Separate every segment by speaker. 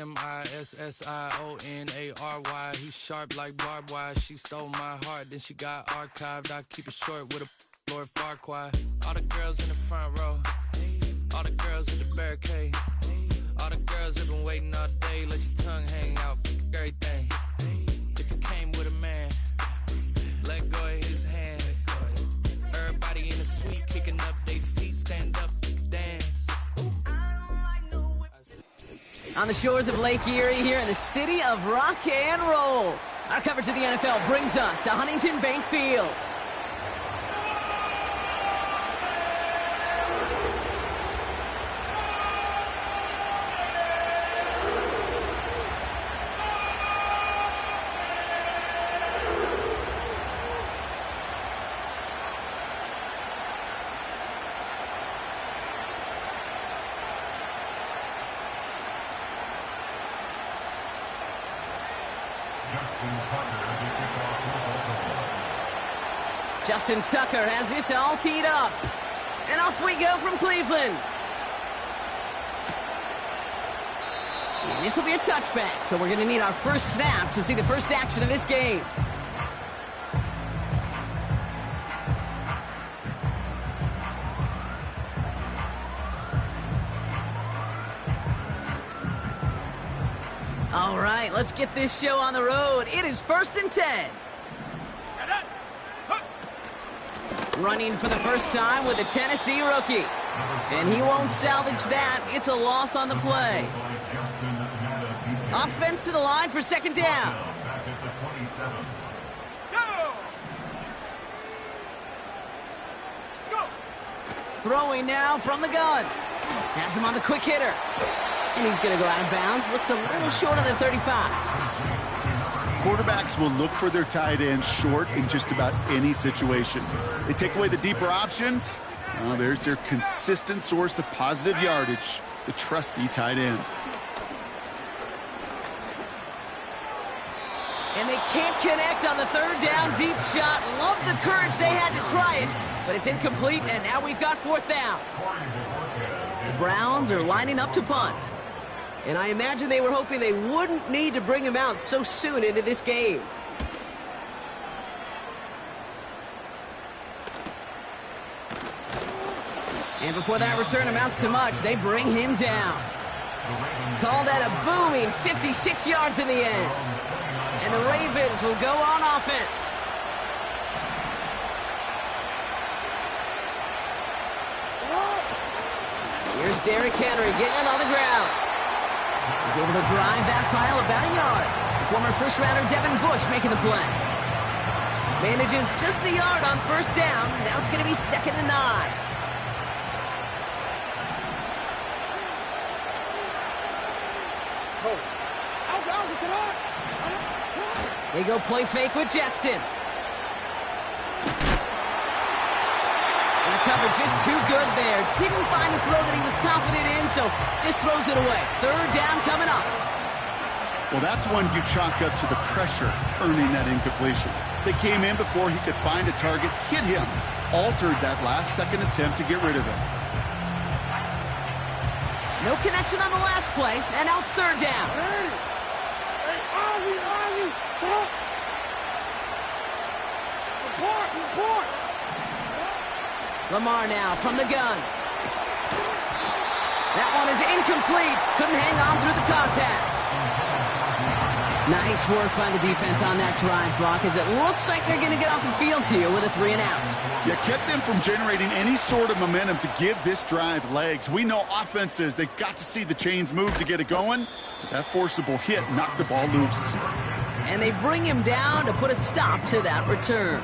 Speaker 1: MISSIONARY. He's sharp like barbed wire. She stole my heart, then she got archived. I keep it short with a Lord Farquhar. All the girls in the front row, all the girls in the barricade, all the girls have been waiting all day. Let your tongue hang out, everything. If you came with a man, let go of his hand. Everybody in the suite kicking up their feet, stand up, dance.
Speaker 2: On the shores of Lake Erie here in the city of rock and roll. Our coverage of the NFL brings us to Huntington Bank Field. Justin Tucker has this all teed up. And off we go from Cleveland. And this will be a touchback, so we're going to need our first snap to see the first action of this game. All right, let's get this show on the road. It is 1st and 10. Running for the first time with a Tennessee rookie. And he won't salvage that. It's a loss on the play. Offense to the line for 2nd down. Throwing now from the gun. Has him on the quick hitter. And he's going to go out of bounds. Looks a little short of the 35.
Speaker 3: Quarterbacks will look for their tight end short in just about any situation. They take away the deeper options. Well, there's their consistent source of positive yardage, the trusty tight end.
Speaker 2: And they can't connect on the 3rd down deep shot. Love the courage they had to try it, but it's incomplete, and now we've got 4th down. The Browns are lining up to punt. And I imagine they were hoping they wouldn't need to bring him out so soon into this game. And before that return amounts to much, they bring him down. Call that a booming 56 yards in the end. And the Ravens will go on offense. Here's Derrick Henry getting it on the ground. He's able to drive that pile about a yard. Former first-rounder Devin Bush making the play. Manages just a yard on 1st down. Now it's going to be 2nd and 9. They go play fake with Jackson. And the cover just too good there. Didn't find the throw that he was confident in, so just throws it away. 3rd down coming up.
Speaker 3: Well, that's one you chalk up to the pressure earning that incompletion. They came in before he could find a target, hit him, altered that last-second attempt to get rid of him.
Speaker 2: No connection on the last play, and now it's 3rd down. Lamar now from the gun. That one is incomplete. Couldn't hang on through the contact. Nice work by the defense on that drive, Brock, as it looks like they're going to get off the field here with a 3 and out.
Speaker 3: You kept them from generating any sort of momentum to give this drive legs. We know offenses, they've got to see the chains move to get it going. But that forcible hit knocked the ball loose.
Speaker 2: And they bring him down to put a stop to that return.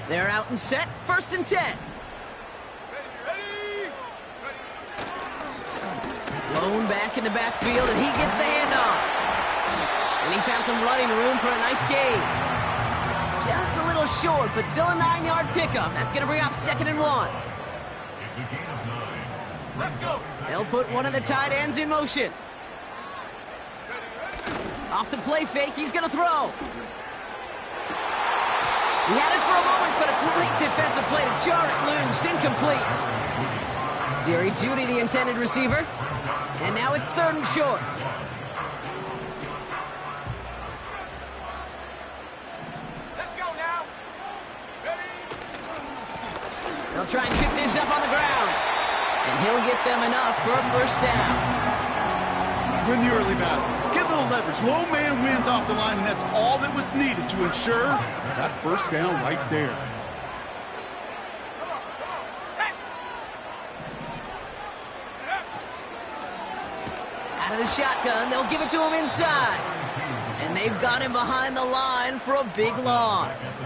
Speaker 2: They're out and set, 1st and 10. Lone back in the backfield, and he gets the handoff. And he found some running room for a nice gain. Just a little short, but still a 9-yard pickup. That's going to bring up 2nd and 1.
Speaker 4: It's a gain of 9. Let's go.
Speaker 2: They'll put one of the tight ends in motion. Off the play fake, he's going to throw. He had it for a moment, but a great defensive play to jar it loose. Incomplete. Jerry Jeudy, the intended receiver. And now it's 3rd and short. They'll try and pick this up on the ground. And he'll get them enough for a first down.
Speaker 3: Win the early battle. Get a little leverage. Low man wins off the line, and that's all that was needed to ensure that first down right there.
Speaker 2: Out of the shotgun, they'll give it to him inside. And they've got him behind the line for a big loss.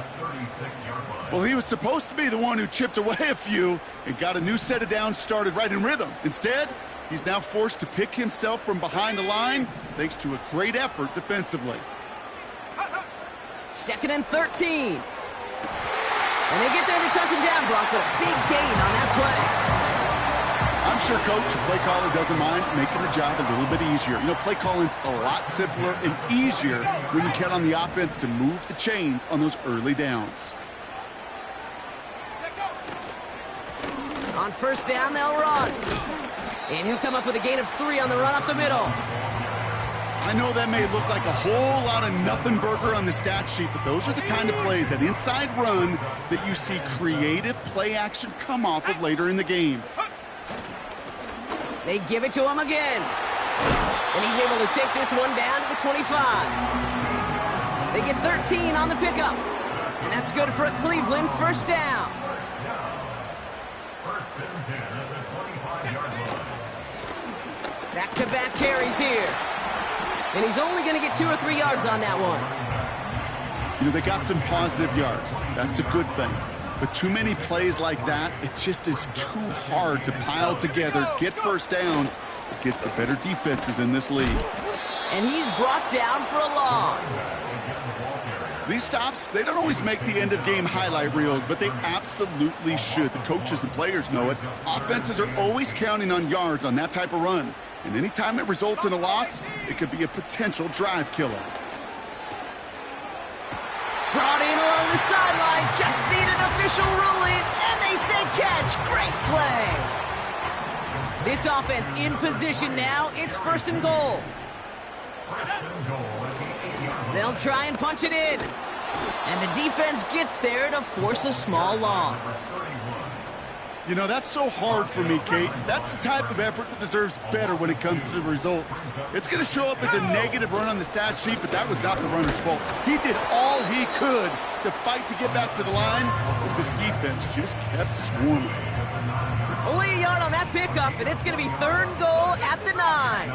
Speaker 3: Well, he was supposed to be the one who chipped away a few and got a new set of downs started right in rhythm. Instead, he's now forced to pick himself from behind the line thanks to a great effort defensively.
Speaker 2: 2nd and 13. And they get there to touch him down, Brock, with a big gain on that play.
Speaker 3: I'm sure Coach, the play caller, doesn't mind making the job a little bit easier. You know, play calling's a lot simpler and easier when you count on the offense to move the chains on those early downs.
Speaker 2: On first down, they'll run. And he'll come up with a gain of 3 on the run up the middle.
Speaker 3: I know that may look like a whole lot of nothing burger on the stat sheet, but those are the kind of plays, that inside run, that you see creative play action come off of later in the game.
Speaker 2: They give it to him again. And he's able to take this one down to the 25. They get 13 on the pickup. And that's good for a Cleveland first down. Back-to-back carries here. And he's only going to get 2 or 3 yards on that one.
Speaker 3: You know, they got some positive yards. That's a good thing. But too many plays like that, it just is too hard to pile together, get first downs against the better defenses in this league.
Speaker 2: And he's brought down for a loss.
Speaker 3: These stops, they don't always make the end-of-game highlight reels, but they absolutely should. The coaches and players know it. Offenses are always counting on yards on that type of run. And anytime it results in a loss, it could be a potential drive killer.
Speaker 2: Brought in along the sideline, just need an official ruling, and they say catch. Great play. This offense in position now. It's 1st and goal. They'll try and punch it in. And the defense gets there to force a small loss.
Speaker 3: You know, that's so hard for me, Kate. That's the type of effort that deserves better when it comes to the results. It's going to show up as a negative run on the stat sheet, but that was not the runner's fault. He did all he could to fight to get back to the line, but this defense just kept swarming.
Speaker 2: Only a yard on that pickup, and it's going to be 3rd and goal at the 9.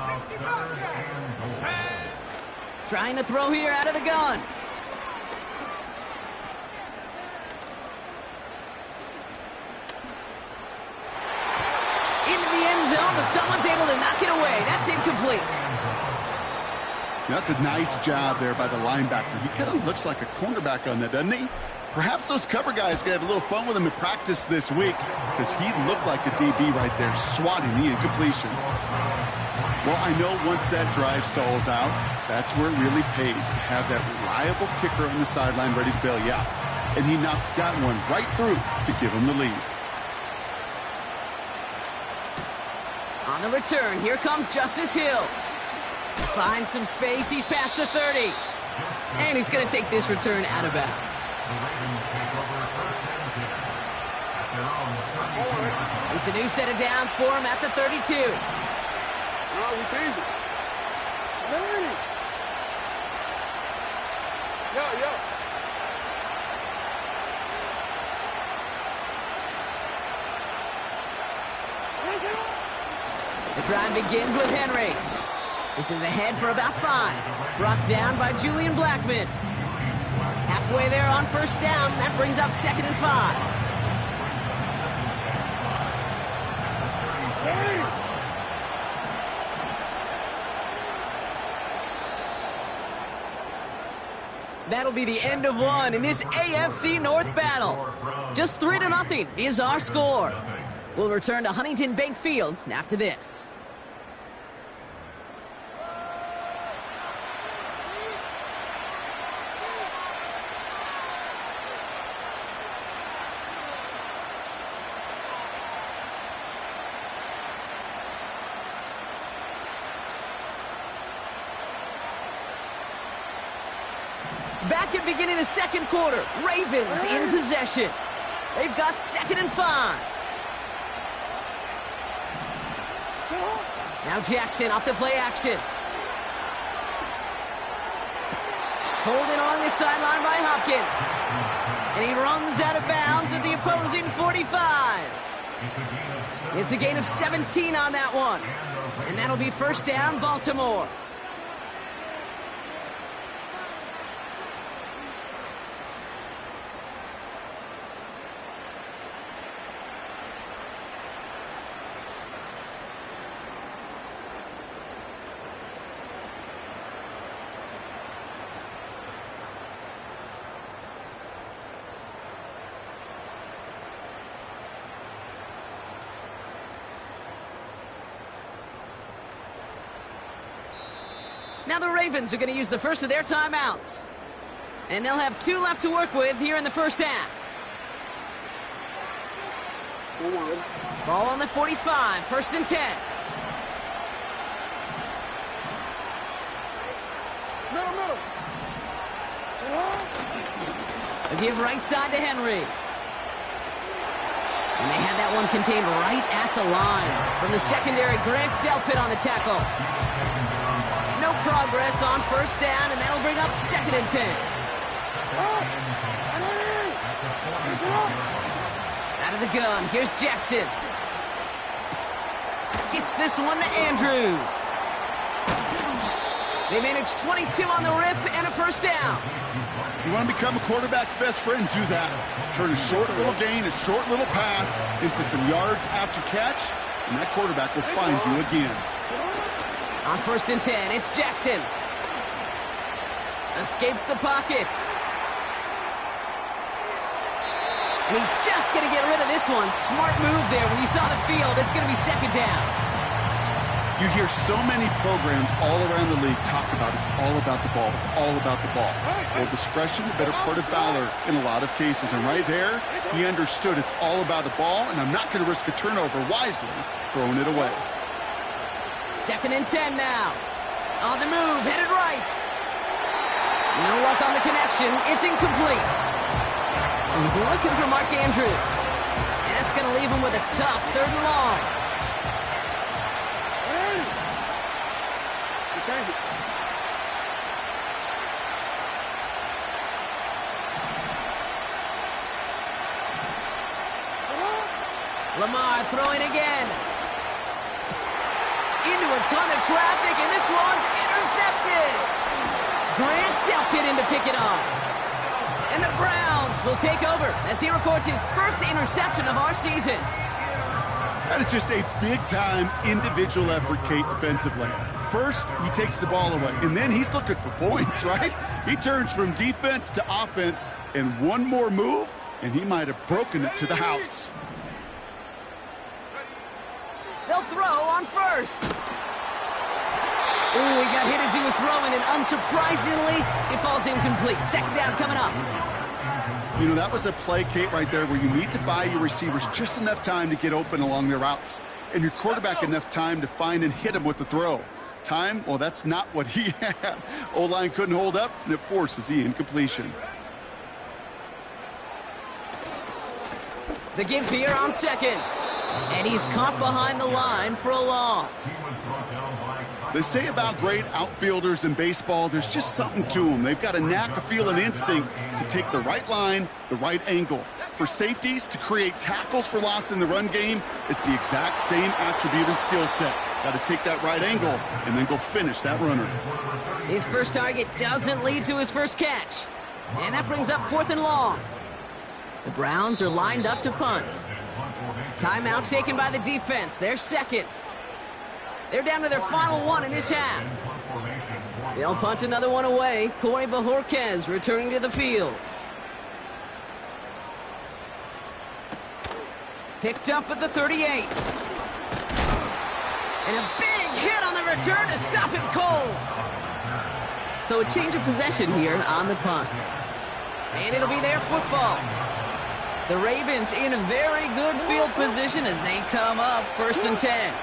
Speaker 2: Trying to throw here out of the gun. Into the end zone, but someone's able to knock it away. That's incomplete.
Speaker 3: That's a nice job there by the linebacker. He kind of looks like a cornerback on that, doesn't he? Perhaps those cover guys can have a little fun with him in practice this week, because he looked like a DB right there, swatting the incompletion. Well, I know once that drive stalls out, that's where it really pays to have that reliable kicker on the sideline ready to bail you out. And he knocks that one right through to give him the lead.
Speaker 2: On the return, here comes Justice Hill. Finds some space, he's past the 30. And he's going to take this return out of bounds. It's a new set of downs for him at the 32.
Speaker 5: No, we changed it. Hey. Yeah.
Speaker 2: The drive begins with Henry. This is ahead for about 5. Brought down by Julian Blackman. Halfway there on first down. That brings up 2nd and 5. That'll be the end of one in this AFC North battle. Just 3-0 is our score. We'll return to Huntington Bank Field after this. Back at beginning of the 2nd quarter, Ravens in possession. They've got 2nd and 5. Now Jackson off the play action. Holding along the sideline by Hopkins. And he runs out of bounds at the opposing 45. It's a gain of 17 on that one. And that'll be 1st down, Baltimore. Now the Ravens are going to use the first of their timeouts. And they'll have 2 left to work with here in the first half. Ball on the 45, 1st and 10. A give right side to Henry. And they had that one contained right at the line. From the secondary, Grant Delpit on the tackle. No progress on 1st down, and that'll bring up 2nd and 10. Out of the gun, here's Jackson. Gets this one to Andrews. They managed 22 on the rip and a 1st down.
Speaker 3: You want to become a quarterback's best friend, do that. Turn a short little gain, a short little pass into some yards after catch, and that quarterback will find you again.
Speaker 2: On 1st and 10, it's Jackson. Escapes the pocket. And he's just going to get rid of this one. Smart move there. When you saw the field, it's going to be 2nd down.
Speaker 3: You hear so many programs all around the league talk about it's all about the ball. It's all about the ball. Well, discretion, the better part of valor in a lot of cases. And right there, he understood it's all about the ball, and I'm not going to risk a turnover wisely, throwing it away.
Speaker 2: 2nd and 10 now. On the move, headed right. No luck on the connection. It's incomplete. He's looking for Mark Andrews. And that's going to leave him with a tough 3rd and long. Lamar throwing again. Into a ton of traffic, and this one's intercepted. Grant Delpit in to pick it up. And the Browns will take over as he records his 1st interception of our season.
Speaker 3: That is just a big-time individual effort, Kate, defensively. First, he takes the ball away, and then he's looking for points, right? He turns from defense to offense, and one more move, and he might have broken it to the house.
Speaker 2: They'll throw on 1st. Ooh, he got hit as he was throwing, and unsurprisingly, it falls incomplete. 2nd down coming up.
Speaker 3: You know, that was a play, Kate, right there where you need to buy your receivers just enough time to get open along their routes, and your quarterback enough time to find and hit him with the throw. Time, well, that's not what he had. O-line couldn't hold up, and it forces the incompletion.
Speaker 2: The give here on 2nd. And he's caught behind the line for a loss.
Speaker 3: They say about great outfielders in baseball, there's just something to them. They've got a knack, a feel, an instinct to take the right line, the right angle. For safeties, to create tackles for loss in the run game, it's the exact same attribute and skill set. Got to take that right angle and then go finish that runner.
Speaker 2: His first target doesn't lead to his first catch. And that brings up 4th and long. The Browns are lined up to punt. Timeout taken by the defense. They're 2nd. They're down to their final one in this half. They'll punt another one away. Corey Bajorquez returning to the field. Picked up at the 38. And a big hit on the return to stop him cold. So a change of possession here on the punt. And it'll be their football. The Ravens in a very good field position as they come up 1st and 10.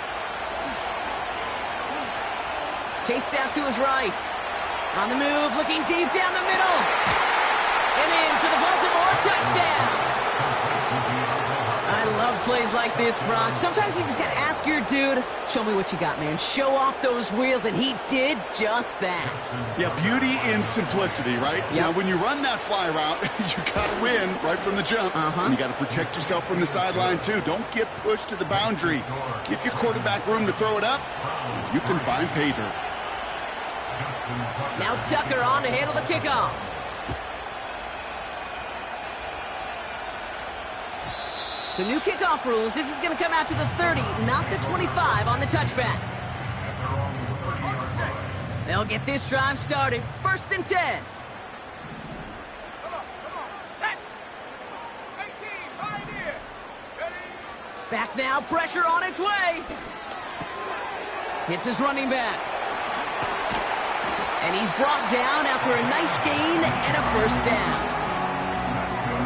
Speaker 2: Chased out to his right. On the move, looking deep down the middle. And in for the Baltimore touchdown. plays like this, Brock. Sometimes you just gotta ask your dude, show me what you got, man. Show off those wheels, and he did just that.
Speaker 3: Yeah, beauty in simplicity, right?
Speaker 2: Yep.
Speaker 3: Now, when you run that fly route, you gotta win right from the jump. And you gotta protect yourself from the sideline, too. Don't get pushed to the boundary. Give your quarterback room to throw it up. You can find pay dirt.
Speaker 2: Now Tucker on to handle the kickoff. So new kickoff rules. This is going to come out to the 30, not the 25 on the touchback. They'll get this drive started. 1st and 10. Back now, pressure on its way. Hits his running back. And he's brought down after a nice gain and a 1st down.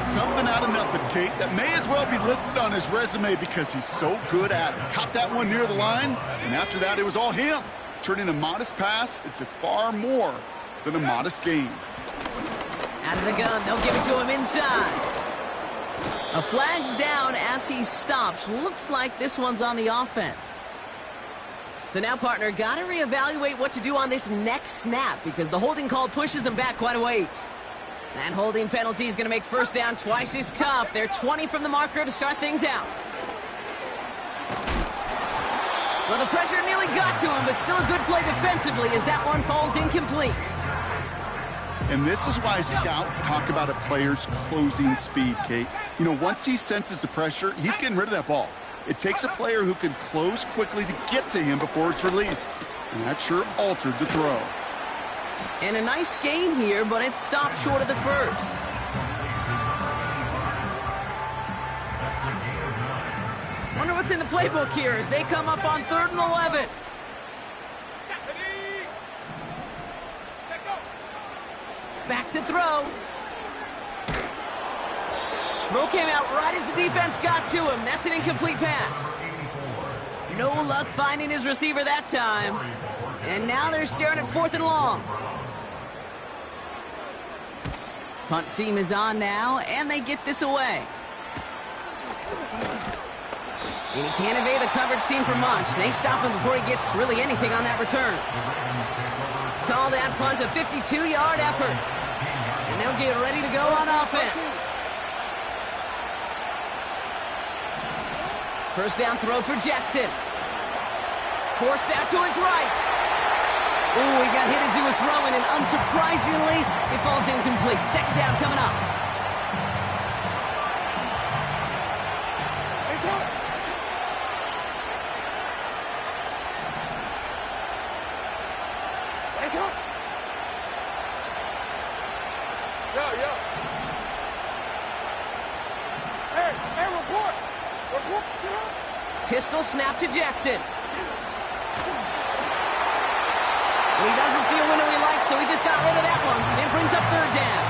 Speaker 3: Something out of nothing, Kate, that may as well be listed on his resume because he's so good at it. Caught that one near the line, and after that, it was all him. Turning a modest pass into far more than a modest gain.
Speaker 2: Out of the gun, they'll give it to him inside. A flag's down as he stops. Looks like this one's on the offense. So now, partner, got to reevaluate what to do on this next snap because the holding call pushes him back quite a ways. That holding penalty is going to make 1st down twice as tough. They're 20 from the marker to start things out. Well, the pressure nearly got to him, but still a good play defensively as that one falls incomplete.
Speaker 3: And this is why scouts talk about a player's closing speed, Kate. You know, once he senses the pressure, he's getting rid of that ball. It takes a player who can close quickly to get to him before it's released. And that sure altered the throw.
Speaker 2: And a nice gain here, but it stopped short of the 1st. Wonder what's in the playbook here as they come up on 3rd and 11. Back to throw. Throw came out right as the defense got to him. That's an incomplete pass. No luck finding his receiver that time. And now they're staring at 4th and long. Punt team is on now, and they get this away. And he can't evade the coverage team for much. They stop him before he gets really anything on that return. Call that punt a 52-yard effort. And they'll get ready to go on offense. 1st down throw for Jackson. Forced out to his right. Ooh, he got hit as he was throwing, and unsurprisingly, it falls incomplete. 2nd down coming up.
Speaker 5: Hey, report.
Speaker 2: Pistol snap to Jackson. And he doesn't see a window he likes, so he just got rid of that one. And brings up 3rd down.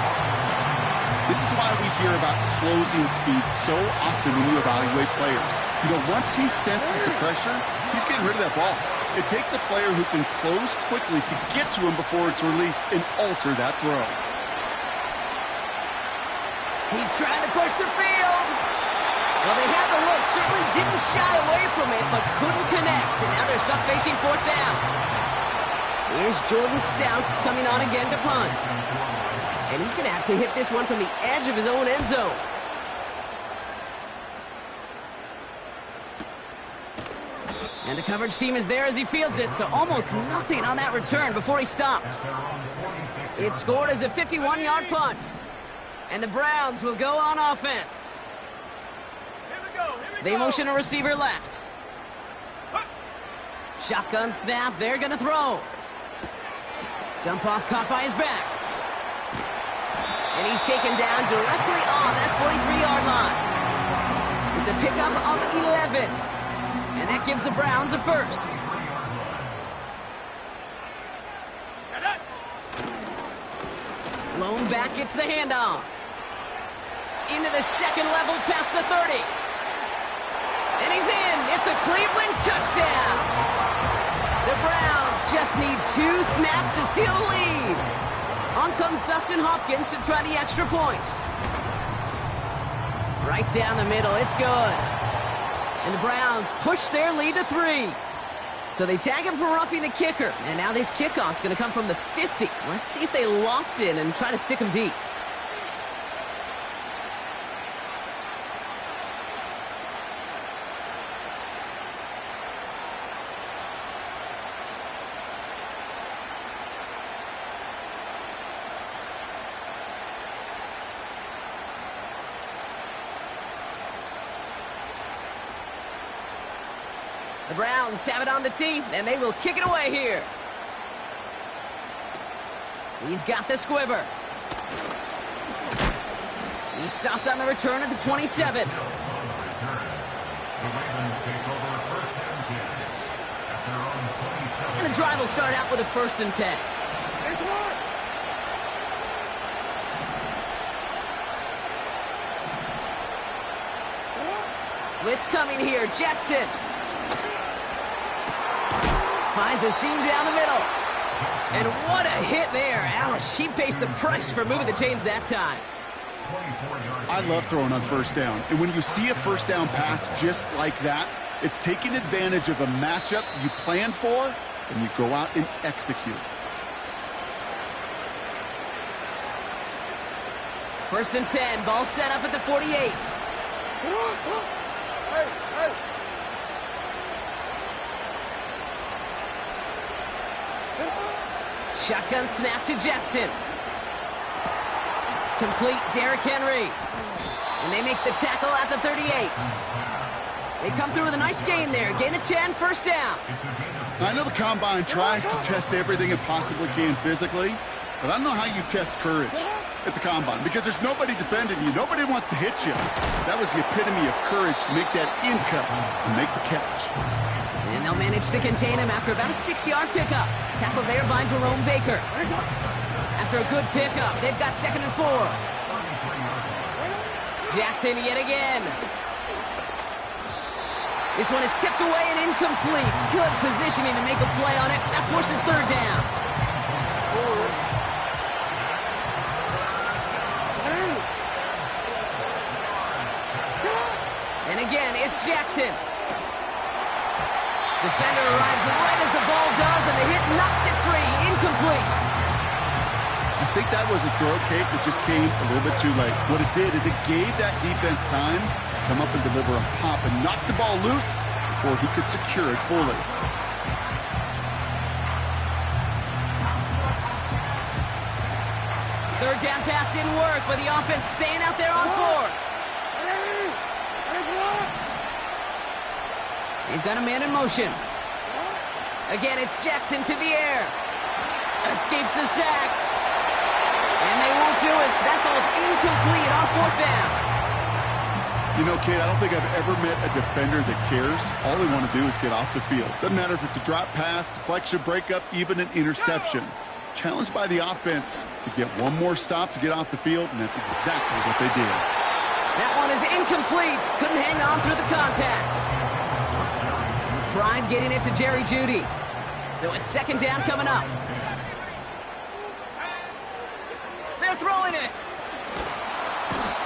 Speaker 3: This is why we hear about closing speed so often when you evaluate players. You know, once he senses the pressure, he's getting rid of that ball. It takes a player who can close quickly to get to him before it's released and alter that throw.
Speaker 2: He's trying to push the field. Well, they had the look, certainly didn't shy away from it, but couldn't connect. And now they're stuck facing 4th down. Here's Jordan Stouts coming on again to punt. And he's going to have to hit this one from the edge of his own end zone. And the coverage team is there as he fields it, so almost nothing on that return before he stopped. It's scored as a 51-yard punt. And the Browns will go on offense. They motion a receiver left. Shotgun snap, they're going to throw. Dump off caught by his back. And he's taken down directly on that 43-yard line. It's a pickup of 11. And that gives the Browns a 1st. Lone back gets the handoff. Into the 2nd level past the 30. And he's in. It's a Cleveland touchdown. The Browns just need 2 snaps to steal the lead. On comes Dustin Hopkins to try the extra point. Right down the middle. It's good. And the Browns push their lead to 3. So they tag him for roughing the kicker. And now this kickoff's going to come from the 50. Let's see if they loft in and try to stick him deep. The Browns have it on the tee, and they will kick it away here. He's got the squiver. He's stopped on the return at the 27. And the drive will start out with a 1st and 10. Blitz coming here. Jackson finds a seam down the middle. And what a hit there. Ouch, she pays the price for moving the chains that time.
Speaker 3: I love throwing on 1st down. And when you see a 1st down pass just like that, it's taking advantage of a matchup you plan for, and you go out and execute.
Speaker 2: 1st and 10, ball set up at the 48.
Speaker 5: Come on. Hey.
Speaker 2: Shotgun snap to Jackson. Complete Derrick Henry. And they make the tackle at the 38. They come through with a nice gain there. Gain of 10, 1st down.
Speaker 3: I know the Combine tries to test everything it possibly can physically, but I don't know how you test courage at the Combine because there's nobody defending you. Nobody wants to hit you. That was the epitome of courage to make that in cut and make the catch.
Speaker 2: And they'll manage to contain him after about a 6-yard pickup. Tackled there by Jerome Baker. After a good pickup, they've got 2nd and 4. Jackson yet again. This one is tipped away and incomplete. Good positioning to make a play on it. That forces 3rd down. And again, it's Jackson. Defender arrives right as the ball does, and the hit knocks it free. Incomplete.
Speaker 3: I think that was a throw cake that just came a little bit too late. What it did is it gave that defense time to come up and deliver a pop and knock the ball loose before he could secure it fully.
Speaker 2: Third down pass didn't work, but the offense staying out there on 4th. They've got a man in motion. Again, it's Jackson to the air. Escapes the sack. And they won't do it. That ball's incomplete on 4th down.
Speaker 3: You know, Kate, I don't think I've ever met a defender that cares. All they want to do is get off the field. Doesn't matter if it's a drop pass, deflection, breakup, even an interception. Challenged by the offense to get one more stop to get off the field, and that's exactly what they did.
Speaker 2: That one is incomplete. Couldn't hang on through the contact. Tried getting it to Jerry Jeudy. So it's 2nd down coming up. They're throwing it.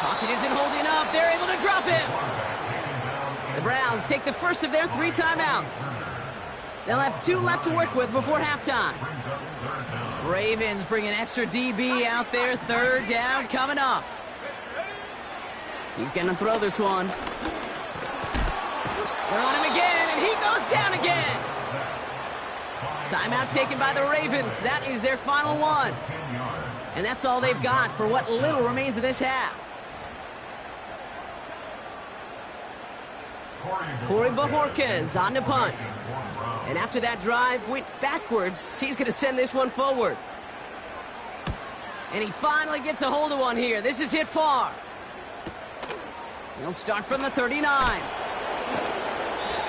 Speaker 2: Pocket isn't holding up. They're able to drop him. The Browns take the first of their 3 timeouts. They'll have 2 left to work with before halftime. Ravens bring an extra DB out there. 3rd down coming up. He's going to throw this one. They're on him again, and he goes down again. Timeout taken by the Ravens. That is their final one. And that's all they've got for what little remains of this half. Corey Bajorquez on the punt. And after that drive went backwards, he's going to send this one forward. And he finally gets a hold of one here. This is hit far. He'll start from the 39.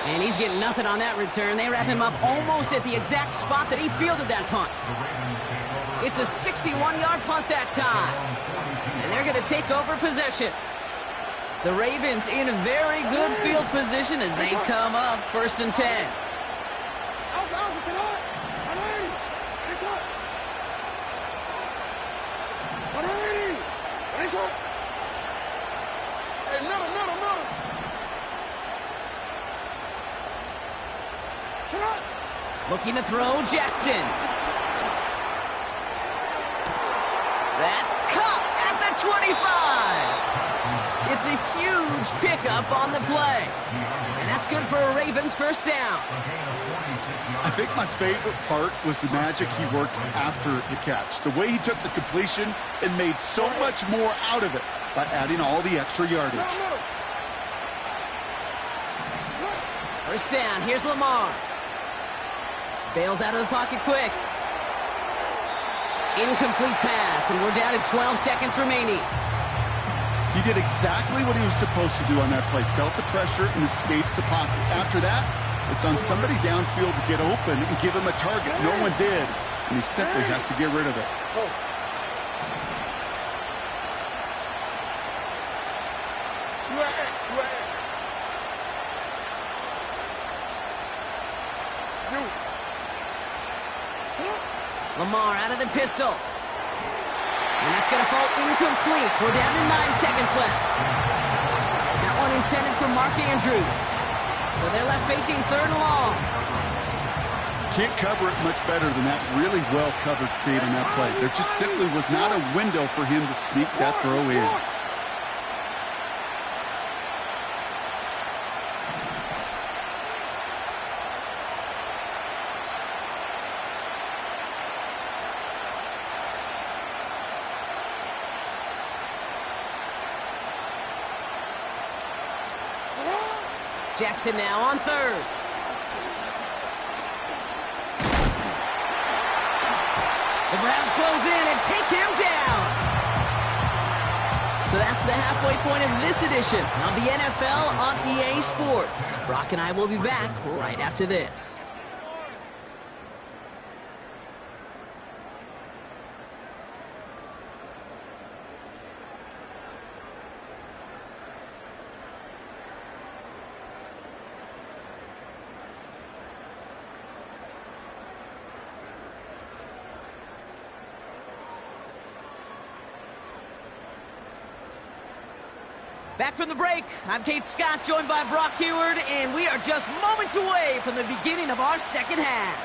Speaker 2: And he's getting nothing on that return. They wrap him up almost at the exact spot that he fielded that punt. It's a 61-yard punt that time. And they're going to take over possession. The Ravens in a very good field position as they come up 1st and 10. Looking to throw, Jackson. That's caught at the 25. It's a huge pickup on the play. And that's good for a Ravens first down.
Speaker 3: I think my favorite part was the magic he worked after the catch. The way he took the completion and made so much more out of it by adding all the extra yardage.
Speaker 2: First down, here's Lamar. Bails out of the pocket quick. Incomplete pass, and we're down to 12 seconds remaining.
Speaker 3: He did exactly what he was supposed to do on that play. Felt the pressure and escapes the pocket. After that, it's on somebody downfield to get open and give him a target. No one did, and he simply has to get rid of it.
Speaker 2: Lamar out of the pistol. And that's going to fall incomplete. We're down to 9 seconds left. That one intended for Mark Andrews. So they're left facing third and long.
Speaker 3: Can't cover it much better than that really well-covered Cade on that play. There just simply was not a window for him to sneak that throw in.
Speaker 2: Jackson now on third. The Browns close in and take him down. So that's the halfway point of this edition of the NFL on EA Sports. Brock and I will be back right after this. Back from the break, I'm Kate Scott, joined by Brock Heward, and we are just moments away from the beginning of our second half.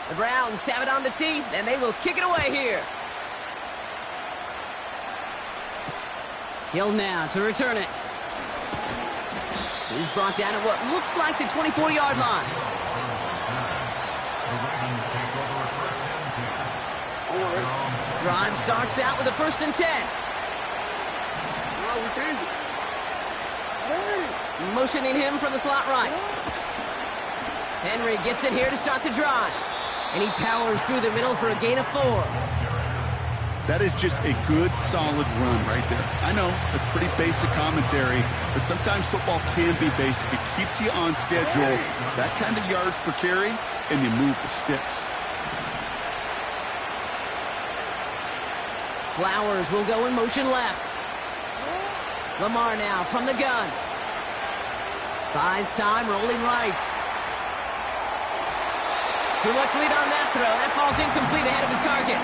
Speaker 2: The Browns have it on the tee, and they will kick it away here. Hill now to return it. He's brought down at what looks like the 24-yard line. Drive starts out with a 1st and 10. Motioning him from the slot right. Henry gets it here to start the drive. And he powers through the middle for a gain of 4.
Speaker 3: That is just a good, solid run right there. I know, that's pretty basic commentary, but sometimes football can be basic. It keeps you on schedule. That kind of yards per carry, and you move the sticks.
Speaker 2: Flowers will go in motion left. Lamar now from the gun. Buys time, rolling right. Too much lead on that throw. That falls incomplete ahead of his target.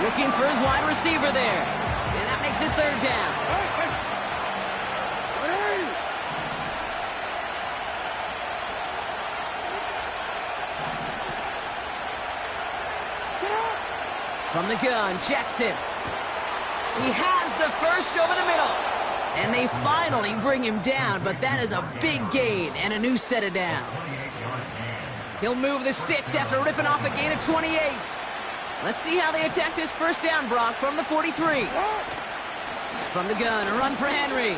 Speaker 2: Looking for his wide receiver there. And that makes it 3rd down. From the gun, Jackson. He has the first over the middle. And they finally bring him down, but that is a big gain and a new set of downs. He'll move the sticks after ripping off a gain of 28. Let's see how they attack this first down, Brock, from the 43. From the gun, a run for Henry.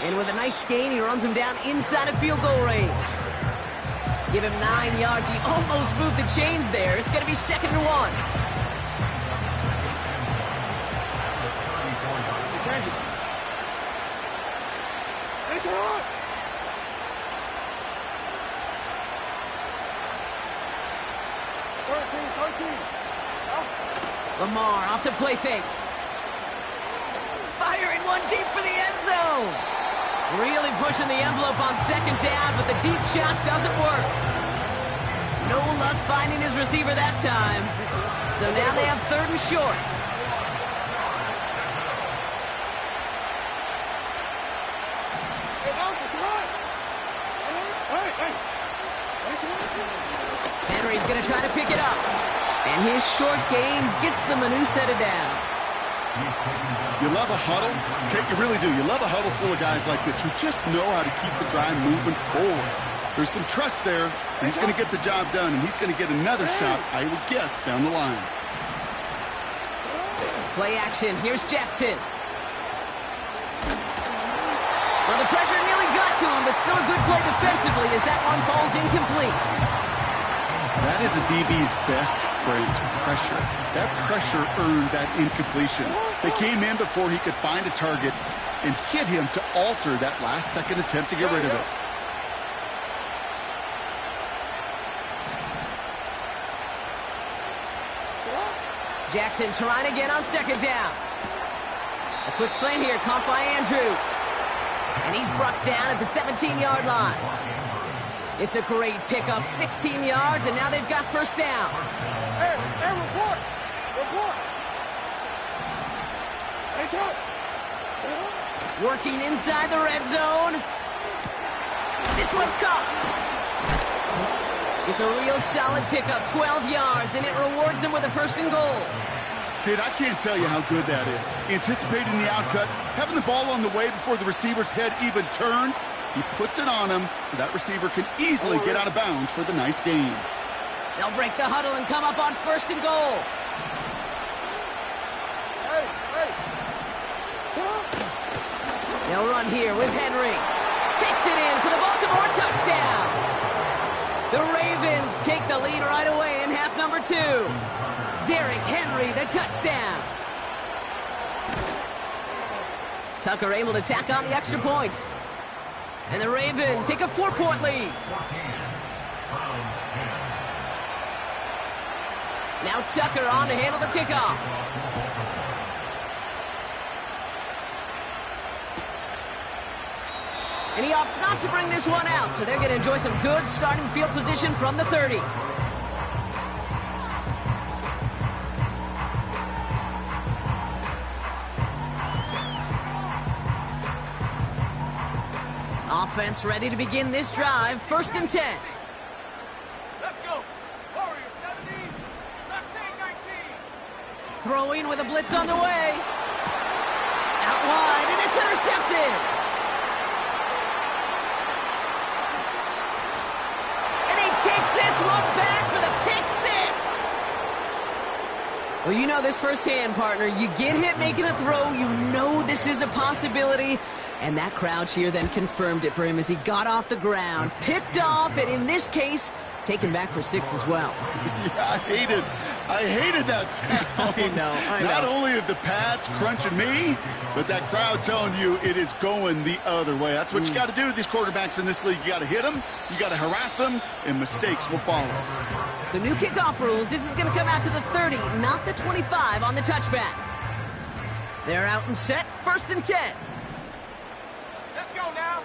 Speaker 2: And with a nice gain, he runs him down inside of field goal range. Give him 9 yards. He almost moved the chains there. It's going to be 2nd and 1. Lamar off the play fake. Firing one deep for the end zone. Really pushing the envelope on 2nd down, but the deep shot doesn't work. No luck finding his receiver that time. So now they have 3rd and short. Henry's going to try to pick it up. And his short game gets them a new set of downs.
Speaker 3: You love a huddle? Okay, you really do. You love a huddle full of guys like this who just know how to keep the drive moving forward. There's some trust there, and he's going to get the job done, and he's going to get another shot, I would guess, down the line.
Speaker 2: Play action. Here's Jackson. Well, the pressure nearly got to him, but still a good play defensively as that one falls incomplete.
Speaker 3: That is a DB's best friend, pressure. That pressure earned that incompletion. They came in before he could find a target and hit him to alter that last-second attempt to get rid of it.
Speaker 2: Jackson trying again on second down. A quick slant here, caught by Andrews. And he's brought down at the 17-yard line. It's a great pickup, 16 yards, and now they've got first down.
Speaker 5: Hey, report! Report! Hey, Chuck!
Speaker 2: Working inside the red zone. This one's caught. It's a real solid pickup, 12 yards, and it rewards him with a first and goal.
Speaker 3: Kid, I can't tell you how good that is. Anticipating the outcut, having the ball on the way before the receiver's head even turns, he puts it on him so that receiver can easily get out of bounds for the nice gain.
Speaker 2: They'll break the huddle and come up on first and goal.
Speaker 5: Hey!
Speaker 2: They'll run here with Henry. Takes it in for the Baltimore touchdown. The Ravens take the lead right away in half number 2. Derrick Henry, the touchdown. Tucker able to tack on the extra point. And the Ravens take a 4-point lead. Now Tucker on to handle the kickoff. And he opts not to bring this one out, so they're going to enjoy some good starting field position from the 30. Offense ready to begin this drive. First and 10.
Speaker 5: Let's go! Warrior 70, Mustang 19.
Speaker 2: Throwing with a blitz on the way. Out wide, and it's intercepted. And he takes this one back for the pick 6. Well, you know this firsthand, partner. You get hit making a throw, you know this is a possibility. And that crowd cheer then confirmed it for him as he got off the ground, picked off, and in this case, taken back for 6 as well.
Speaker 3: Yeah, I hated that sound.
Speaker 2: I know.
Speaker 3: Not only are the pads crunching me, but that crowd telling you it is going the other way. That's what you got to do to these quarterbacks in this league. You got to hit them, you got to harass them, and mistakes will follow.
Speaker 2: So new kickoff rules. This is going to come out to the 30, not the 25 on the touchback. They're out and set. First and 10.
Speaker 5: Let's go now!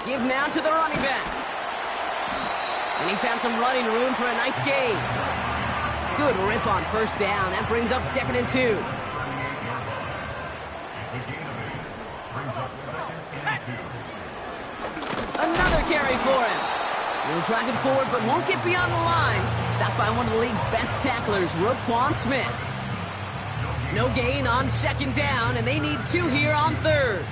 Speaker 2: Give now to the running back. And he found some running room for a nice gain. Good rip on first down. That brings up second and 2.
Speaker 4: It's a gain of 8. Brings up second and 2.
Speaker 2: Another carry for him. He'll drive it forward, but won't get beyond the line. Stopped by one of the league's best tacklers, Roquan Smith. No gain on second down, and they need 2 here on third.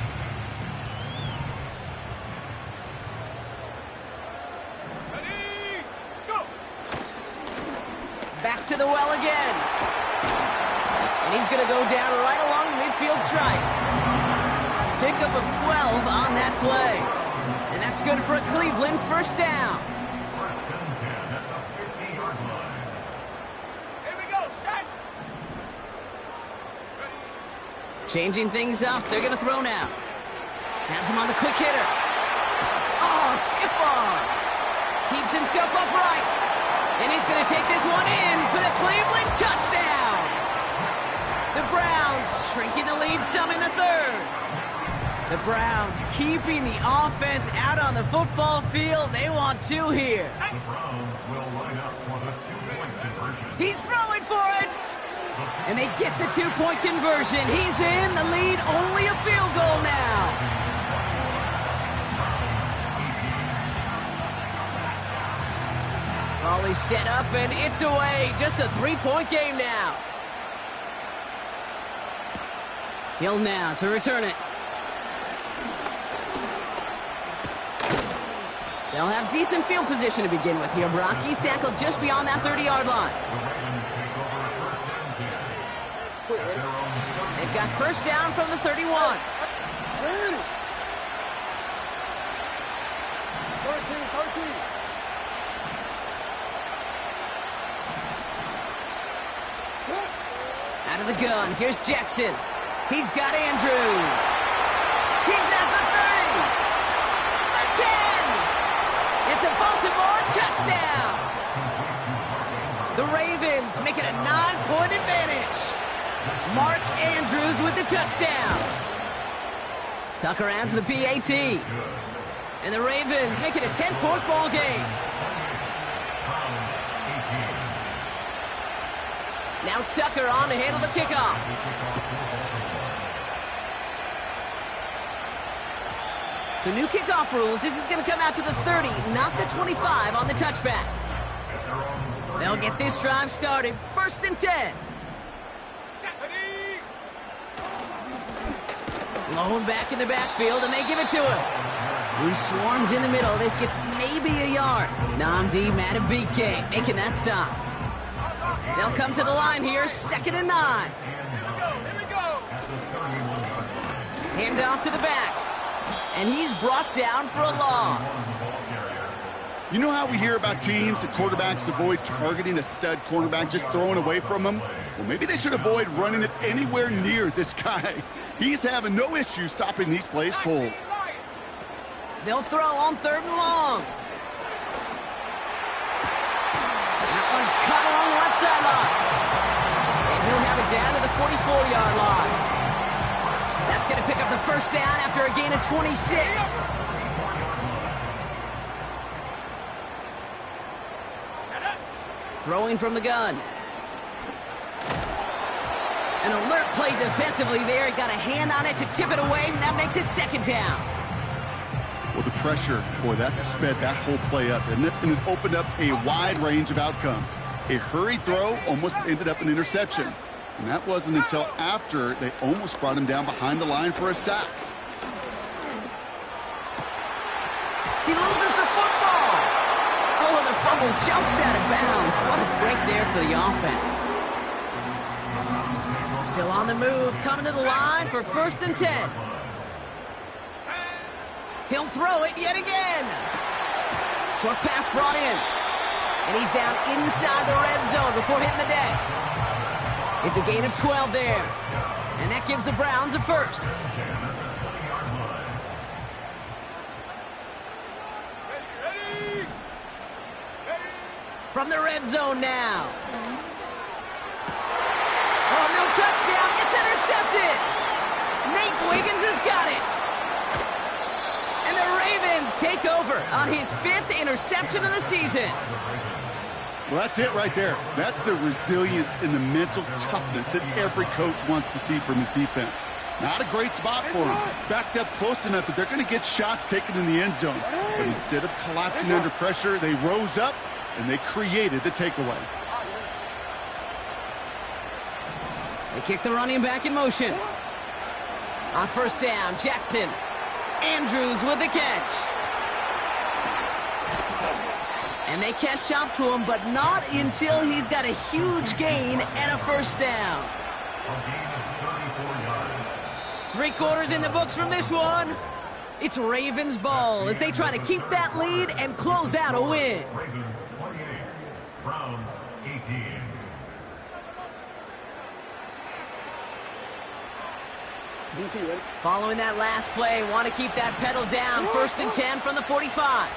Speaker 5: Ready, go!
Speaker 2: Back to the well again. And he's going to go down right along the midfield stripe. Pickup of 12 on that play. And that's good for a Cleveland first down.
Speaker 4: First and 10 at the 50-yard line.
Speaker 5: Here we go, set!
Speaker 2: Changing things up. They're going to throw now. Has him on the quick hitter. Oh, stiff arm. Keeps himself upright. And he's going to take this one in for the Cleveland touchdown. The Browns shrinking the lead some in the third. The Browns keeping the offense out on the football field. They want 2 here.
Speaker 4: The Browns will line up for the 2-point conversion.
Speaker 2: He's throwing for it. And they get the 2-point conversion. He's in the lead. Only a field goal now. Volley set up, and it's away. Just a 3-point game now. Hill now to return it. They'll have decent field position to begin with here. Brock, he's tackled just beyond that 30-yard line. They've got first down from the 31. Out of the gun, here's Jackson. He's got Andrews. He's at the 30. The 10. It's a Baltimore touchdown. The Ravens make it a 9-point advantage. Mark Andrews with the touchdown. Tucker adds the PAT. And the Ravens make it a 10-point ball game. Now Tucker on to handle the kickoff. So new kickoff rules. This is going to come out to the 30, not the 25 on the touchback. They'll get this drive started. First and 10. Lone back in the backfield, and they give it to him. He swarms in the middle. This gets maybe a yard. Namdi Madden BK making that stop. They'll come to the line here, 2nd and 9. Hand off to the back. And he's brought down for a loss.
Speaker 3: You know how we hear about teams and quarterbacks avoid targeting a stud cornerback, just throwing away from him? Well, maybe they should avoid running it anywhere near this guy. He's having no issue stopping these plays cold.
Speaker 2: They'll throw on 3rd and long. That one's caught along the left sideline. And he'll have it down to the 44-yard line. That's going to pick up the first down after a gain of 26. Throwing from the gun. An alert play defensively there. He got a hand on it to tip it away, and that makes it 2nd down.
Speaker 3: Well, the pressure, boy, that sped that whole play up, didn't it? And it opened up a wide range of outcomes. A hurried throw almost ended up an interception. And that wasn't until after they almost brought him down behind the line for a sack.
Speaker 2: He loses the football. Oh, and the fumble jumps out of bounds. What a break there for the offense. Still on the move, coming to the line for 1st and 10. He'll throw it yet again. Short pass brought in. And he's down inside the red zone before hitting the deck. It's a gain of 12 there. And that gives the Browns a first. From the red zone now. Oh, no touchdown. It's intercepted. Nate Wiggins has got it. And the Ravens take over on his 5th interception of the season.
Speaker 3: Well, that's it right there. That's the resilience and the mental toughness that every coach wants to see from his defense. Not a great spot for him. Backed up close enough that they're going to get shots taken in the end zone. But instead of collapsing under pressure, they rose up and they created the takeaway.
Speaker 2: They kick the running back in motion. On first down, Jackson. Andrews with the catch. And they catch up to him, but not until he's got a huge gain and a first down. 3 quarters in the books from this one. It's Ravens ball as they try to keep that lead and close out a win.
Speaker 4: Ravens 28, Browns 18.
Speaker 2: Following that last play, want to keep that pedal down. 1st and 10 from the 45.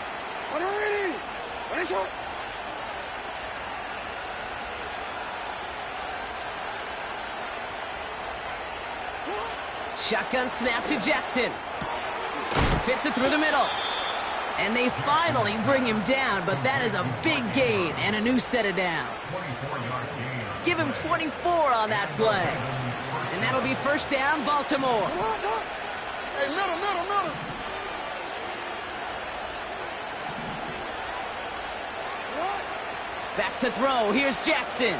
Speaker 2: Shotgun snap to Jackson. Fits it through the middle. And they finally bring him down, but that is a big gain and a new set of downs. Give him 24 on that play. And that'll be first down, Baltimore.
Speaker 5: Hey, middle.
Speaker 2: Back to throw. Here's Jackson.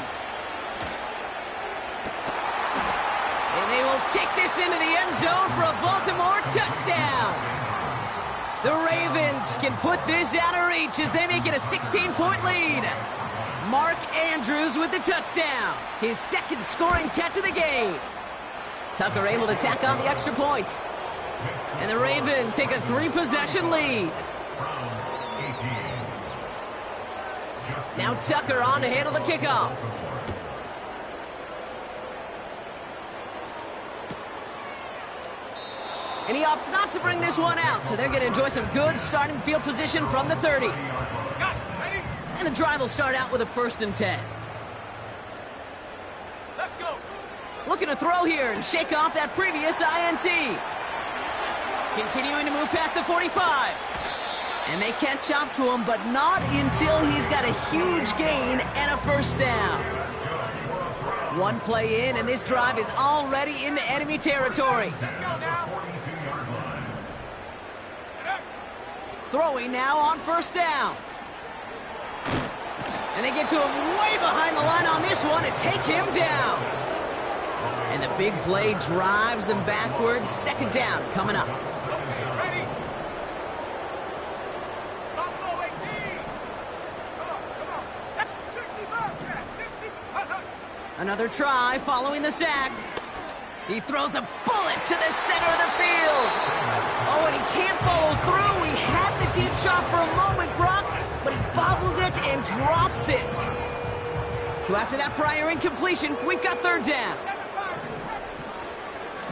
Speaker 2: And they will take this into the end zone for a Baltimore touchdown. The Ravens can put this out of reach as they make it a 16-point lead. Mark Andrews with the touchdown. His second scoring catch of the game. Tucker able to tack on the extra point. And the Ravens take a 3-possession lead. Now Tucker on to handle the kickoff. And he opts not to bring this one out, so they're going to enjoy some good starting field position from the 30. And the drive will start out with a 1st and 10.
Speaker 5: Let's go.
Speaker 2: Looking to throw here and shake off that previous INT. Continuing to move past the 45. And they catch up to him, but not until he's got a huge gain and a 1st down. One play in, and this drive is already into enemy territory. Throwing now on 1st down. And they get to him way behind the line on this one and take him down. And the big play drives them backwards. 2nd down coming up.
Speaker 5: Ready? Buffalo 18. Come on. 60.
Speaker 2: Another try following the sack. He throws a bullet to the center of the field. Oh, and he can't follow through. He had the deep shot for a moment, Brock, but he bobbled it and drops it. So after that prior incompletion, we've got 3rd down.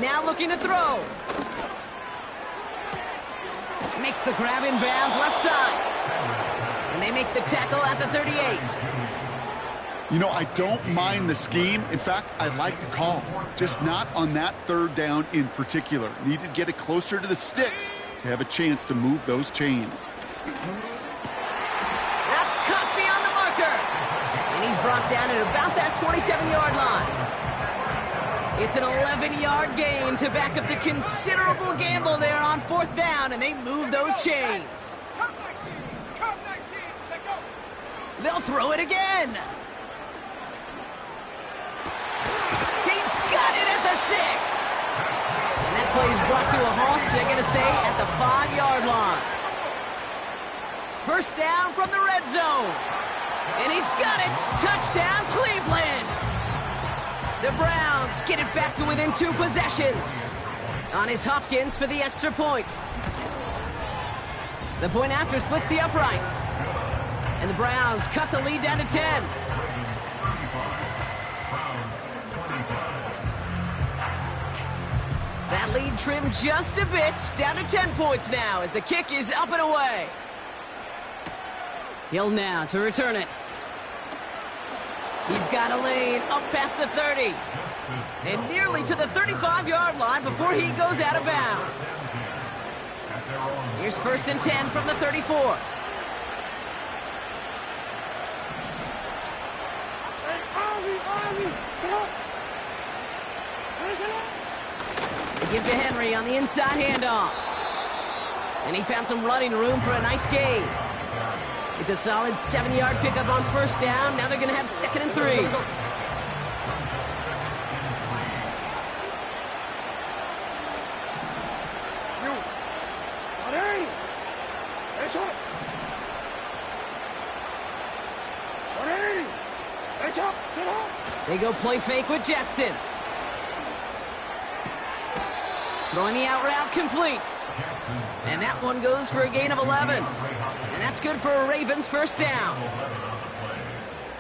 Speaker 2: Now looking to throw. Makes the grab in bounds left side. And they make the tackle at the 38.
Speaker 3: You know, I don't mind the scheme. In fact, I like the call. Just not on that 3rd down in particular. Need to get it closer to the sticks to have a chance to move those chains.
Speaker 2: That's cut beyond the marker. And he's brought down at about that 27-yard line. It's an 11-yard gain to back up the considerable gamble there on 4th down, and they move those chains.
Speaker 5: Come 19. Take go.
Speaker 2: They'll throw it again. He's got it at the 6. And that play is brought to a halt, so they're going to say at the 5-yard line. 1st down from the red zone. And he's got it. Touchdown, Cleveland. The Browns get it back to within 2 possessions. On is Hopkins for the extra point. The point after splits the uprights. And the Browns cut the lead down to 10. That lead trimmed just a bit, down to 10 points now as the kick is up and away. Hill now to return it. He's got a lane up past the 30. And nearly to the 35-yard line before he goes out of bounds. Here's 1st and 10 from the 34.
Speaker 5: Hey, Ozzy, sit up. Sit up.
Speaker 2: They give to Henry on the inside handoff. And he found some running room for a nice gain. It's a solid 7-yard pickup on 1st down. Now they're going to have 2nd and 3. They go play fake with Jackson. Throwing the out route complete. And that one goes for a gain of 11. And that's good for a Ravens 1st down.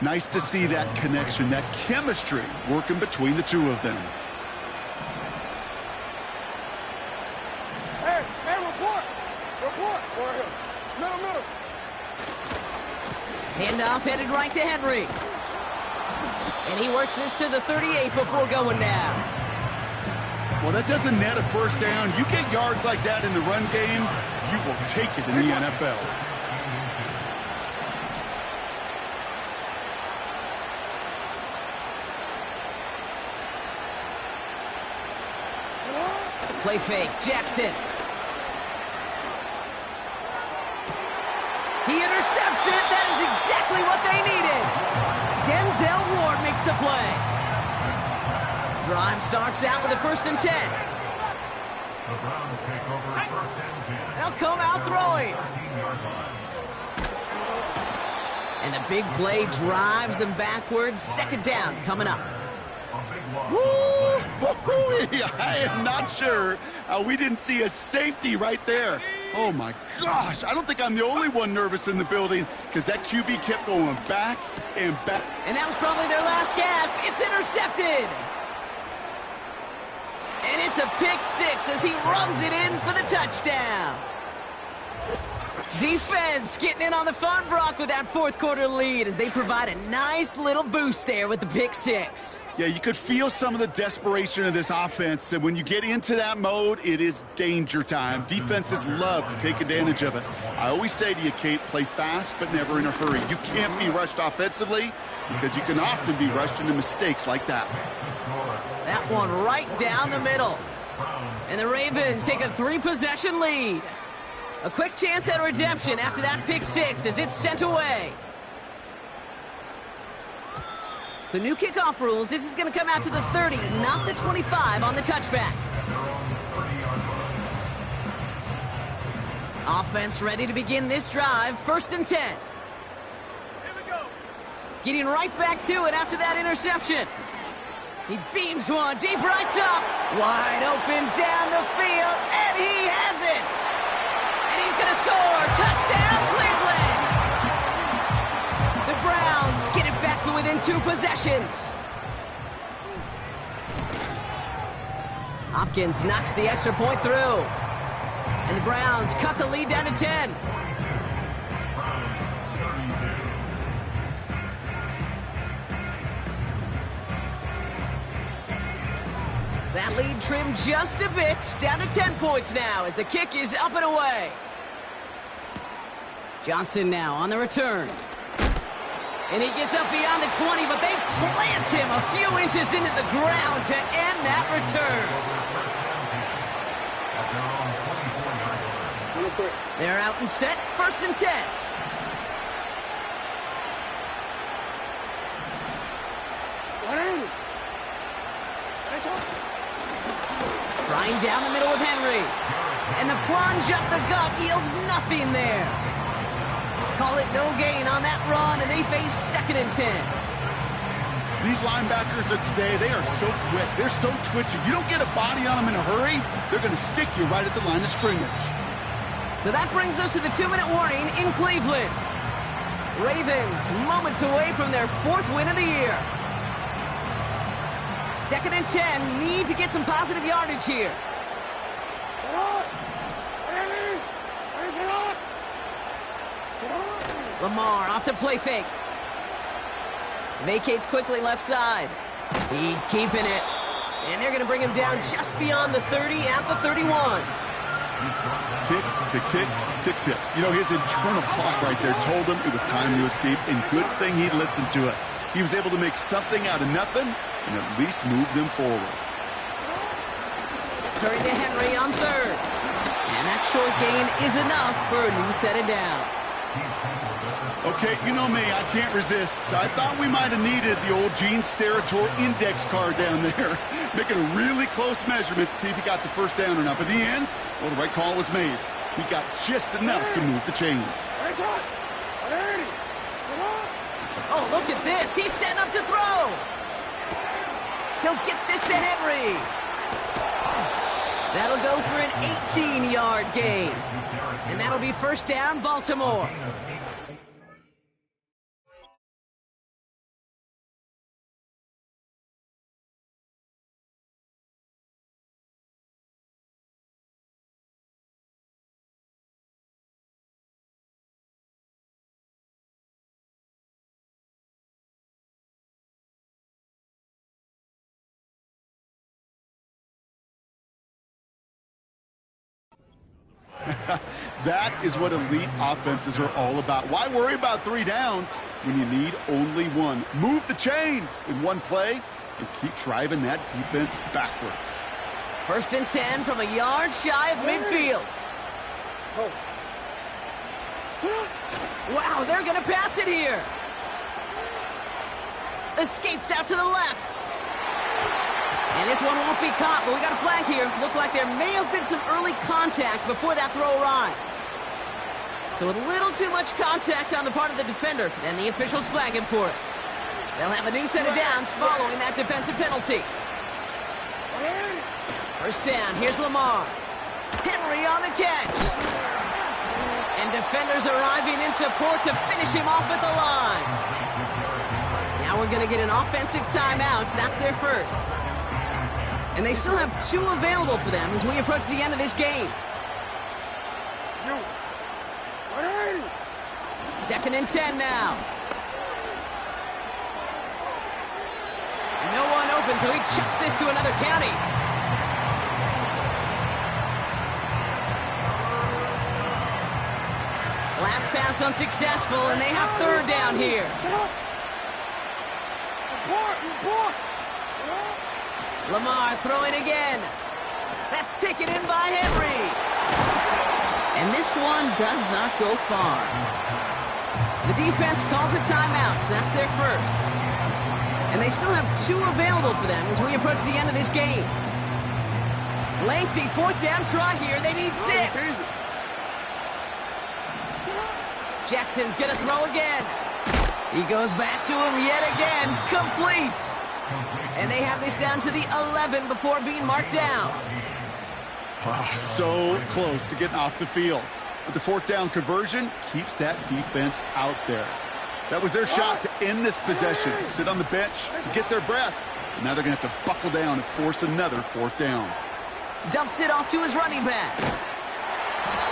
Speaker 3: Nice to see that connection, that chemistry working between the 2 of them.
Speaker 5: Hey, report. Over here. Middle.
Speaker 2: Handoff headed right to Henry. And he works this to the 38 before going down.
Speaker 3: Well, that doesn't net a 1st down. You get yards like that in the run game, you will take it in the NFL.
Speaker 2: Play fake, Jackson. He intercepts it. That is exactly what they needed. Denzel Ward makes the play. Drive starts out with a 1st and 10.
Speaker 4: The Browns take over 1st and 10.
Speaker 2: They'll come out throwing.
Speaker 4: 13-yard line.
Speaker 2: And the big play drives them backwards. 2nd down coming up.
Speaker 3: Woo! I am not sure we didn't see a safety right there. Oh, my gosh. I don't think I'm the only one nervous in the building because that QB kept going back and back.
Speaker 2: And that was probably their last gasp. It's intercepted. And it's a pick 6 as he runs it in for the touchdown. Defense getting in on the fun, Brock, with that 4th quarter lead as they provide a nice little boost there with the pick 6.
Speaker 3: Yeah, you could feel some of the desperation of this offense, and when you get into that mode, it is danger time. Defenses love to take advantage of it. I always say to you, Kate, play fast but never in a hurry. You can't be rushed offensively because you can often be rushed into mistakes like that.
Speaker 2: That one right down the middle. And the Ravens take a 3-possession lead. A quick chance at redemption after that pick 6 as it's sent away. So new kickoff rules. This is going to come out to the 30, not the 25 on the touchback. Offense ready to begin this drive. 1st and 10.
Speaker 5: Here we go.
Speaker 2: Getting right back to it after that interception. He beams one deep right up. Wide open down the field, and he has it. And he's going to score. Touchdown, Cleveland. The Browns get it back to within 2 possessions. Hopkins knocks the extra point through. And the Browns cut the lead down to 10. That lead trimmed just a bit, down to 10 points now as the kick is up and away. Johnson now on the return. And he gets up beyond the 20, but they plant him a few inches into the ground to end that return. They're out and set, 1st and 10. Flying down the middle with Henry. And the plunge up the gut yields nothing there. Call it no gain on that run, and they face 2nd and 10.
Speaker 3: These linebackers of today, they are so quick. They're so twitchy. You don't get a body on them in a hurry, they're going to stick you right at the line of scrimmage.
Speaker 2: So that brings us to the 2-minute warning in Cleveland. Ravens moments away from their 4th win of the year. 2nd and 10, need to get some positive yardage here. Lamar off the play fake. Vacates quickly left side. He's keeping it. And they're going to bring him down just beyond the 30 at the 31.
Speaker 3: Tick, tick, tick, tick, tick. You know, his internal clock right there told him it was time to escape, and good thing he listened to it. He was able to make something out of nothing and at least move them forward.
Speaker 2: Turning to Henry on 3rd. And that short gain is enough for a new set of downs.
Speaker 3: Okay, you know me, I can't resist. I thought we might have needed the old Gene Steratore index card down there, making a really close measurement to see if he got the 1st down or not. But in the end, well, the right call was made. He got just enough to move the chains.
Speaker 2: Oh, look at this. He's setting up to throw. He'll get this to Henry. That'll go for an 18-yard gain. And that'll be 1st down, Baltimore.
Speaker 3: That is what elite offenses are all about. Why worry about 3 downs when you need only 1? Move the chains in one play and keep driving that defense backwards.
Speaker 2: 1st and 10 from a yard shy of midfield. Wow, they're going to pass it here. Escapes out to the left. And this one won't be caught, but we got a flag here. Looked like there may have been some early contact before that throw arrived. So with a little too much contact on the part of the defender, and the officials flag him for it. They'll have a new set of downs following that defensive penalty. First down, here's Lamar. Henry on the catch. And defenders arriving in support to finish him off at the line. Now we're going to get an offensive timeout. That's their first. And they still have 2 available for them as we approach the end of this game. 2nd and 10 now. No one open, so he chucks this to another county. Last pass unsuccessful, and they have 3rd down here. Lamar throwing again. That's taken in by Henry. And this one does not go far. The defense calls a timeout, so that's their first. And they still have 2 available for them as we approach the end of this game. Lengthy 4th down try here. They need 6. Jackson's going to throw again. He goes back to him yet again. Complete. And they have this down to the 11 before being marked down.
Speaker 3: Wow, so close to getting off the field. But the 4th down conversion keeps that defense out there. That was their shot to end this possession, sit on the bench to get their breath. And now they're going to have to buckle down and force another 4th down.
Speaker 2: Dumps it off to his running back.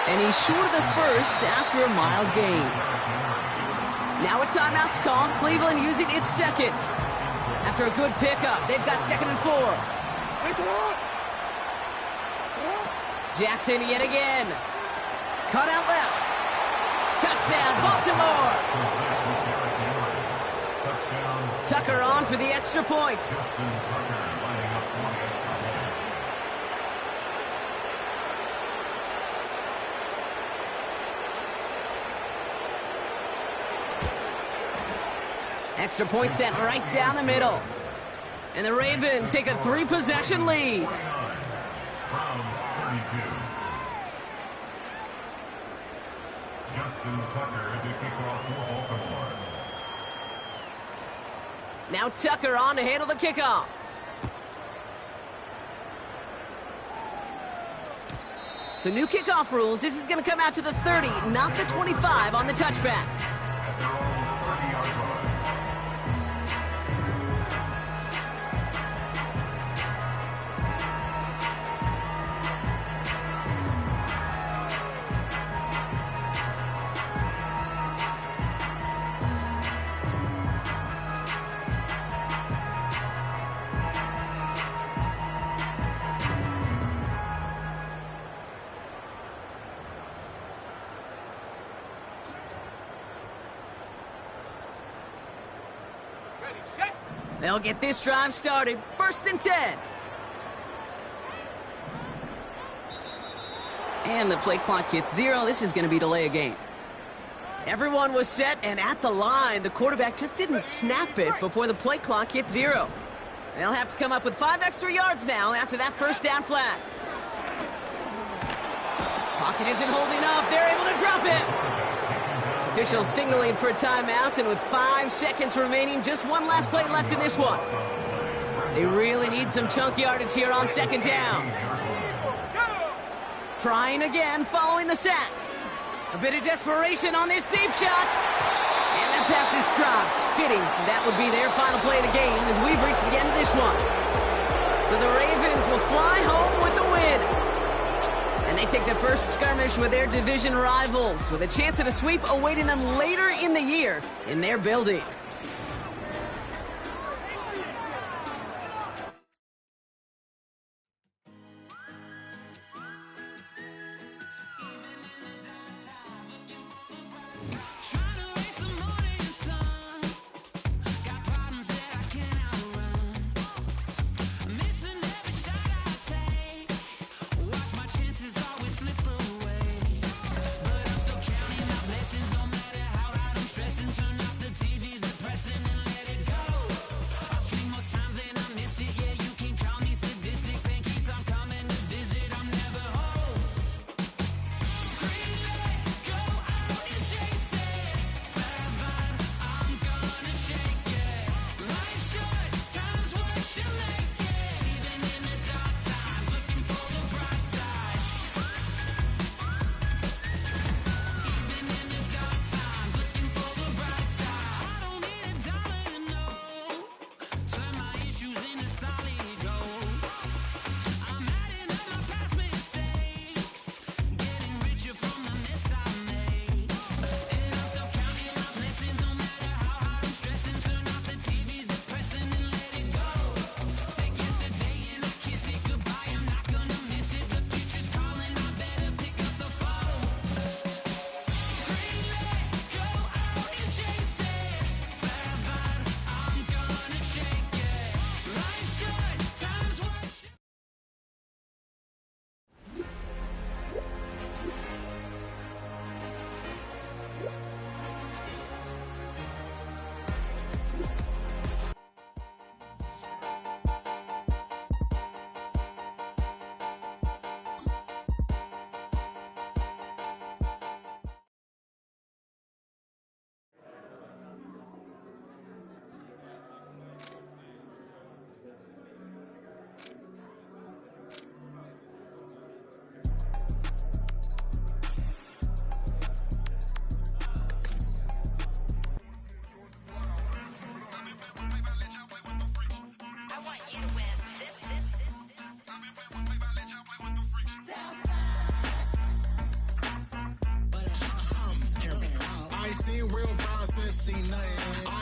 Speaker 2: And he's short of the first after a mile gain. Now a timeout's called. Cleveland using its 2nd. After a good pickup, they've got 2nd and 4. Jackson yet again. Cut out left. Touchdown, Baltimore. Tucker on for the extra point. Extra point sent right down the middle. And the Ravens take a 3-possession lead. Now Tucker on to handle the kickoff. So new kickoff rules. This is going to come out to the 30, not the 25 on the touchback. They'll get this drive started. 1st and 10. And the play clock hits 0. This is going to be delay a game. Everyone was set and at the line. The quarterback just didn't snap it before the play clock hit 0. They'll have to come up with 5 extra yards now after that 1st down flag. Pocket isn't holding up. They're able to drop it. Officials signaling for a timeout, and with 5 seconds remaining, just one last play left in this one. They really need some chunk yardage here on 2nd down. Trying again following the sack. A bit of desperation on this deep shot. And that pass is dropped. Fitting. That would be their final play of the game as we've reached the end of this one. So the Ravens will fly home with the win. And they take the first skirmish with their division rivals, with a chance at a sweep awaiting them later in the year in their building.
Speaker 6: ain't seen real brown since she nothing.